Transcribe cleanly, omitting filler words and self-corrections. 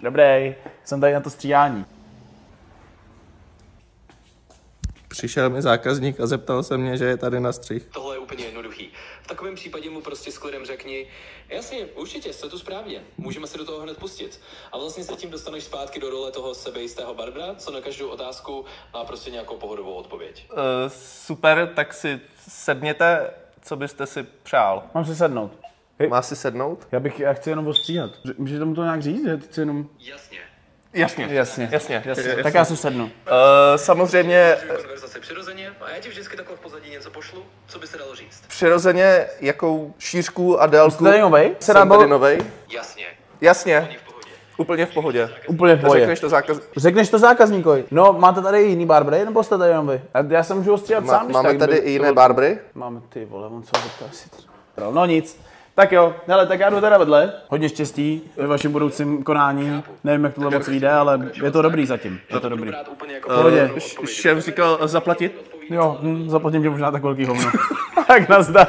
Dobrý, jsem tady na to stříhání. Přišel mi zákazník a zeptal se mě, že je tady na střih. Tohle je úplně jednoduchý. V takovém případě mu prostě s klidem řekni, jasně, určitě, jste tu správně, můžeme se do toho hned pustit. A vlastně se tím dostaneš zpátky do role toho sebejistého barbara, co na každou otázku má prostě nějakou pohodovou odpověď. Super, tak si sedněte, co byste si přál. Mám si sednout. Má si sednout? Já chci jenom ostříhat. Můžete tomu to nějak říct? Že chci jenom... Jasně. Jasně. Tak já si sednu. Samozřejmě Konverzace přirozeně a já ti vždycky takhle v pozadí něco pošlu, co by se dalo říct. přirozeně, jakou šířku a délku. Jste tady novej? Jsem tady novej. Jasně. Úplně v pohodě. Úplně v pohodě. Řekneš to zákazníkovi. No, máte tady i jiný barbery, nebo jste tady jenom vy? Já se můžu ostříhat sám, když Máme tak tady i jiné barbery? Máme, ty vole, on co zeptal si třeba. No nic. Tak jo, hele, tak já jdu teda vedle. Hodně štěstí ve vašem budoucím konání. Nevím, jak tohle moc vyjde, ale je to dobrý zatím. Je to dobrý. Šéf říkal zaplatit? Jo, zaplatím tě možná tak velký hovno. Tak nazdar.